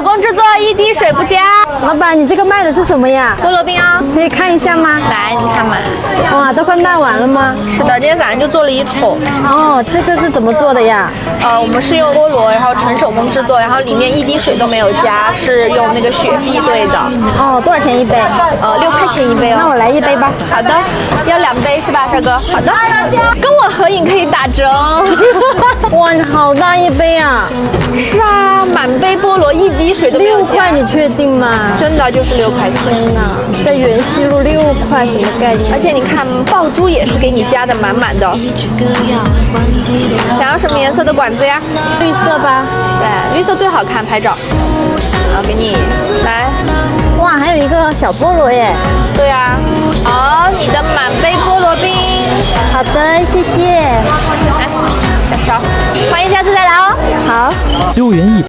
手工制作，一滴水不加。老板，你这个卖的是什么呀？菠萝冰啊，可以看一下吗？来，你看嘛。哇，都快卖完了吗？是的，今天早上就做了一桶。哦，这个是怎么做的呀？我们是用菠萝，然后纯手工制作，然后里面一滴水都没有加，是用那个雪碧兑的。哦，多少钱一杯？6块钱一杯哦。那我来1杯吧。好的，要2杯是吧，帅哥？好的，跟我合影可以打折哦。哇，你好大一杯啊！是啊，满杯菠萝一滴水都没有6块，你确定吗？真的就是6块钱。天哪，在元溪路6块，什么概念？而且你看，爆珠也是给你加的满满的。想要什么颜色的管子呀？绿色吧。对，绿色最好看，拍照。然后给你来。哇，还有一个小菠萝耶。对啊。好，你的满杯菠萝冰。好的，谢谢。来，小勺，欢迎下次再来哦。好。6元1。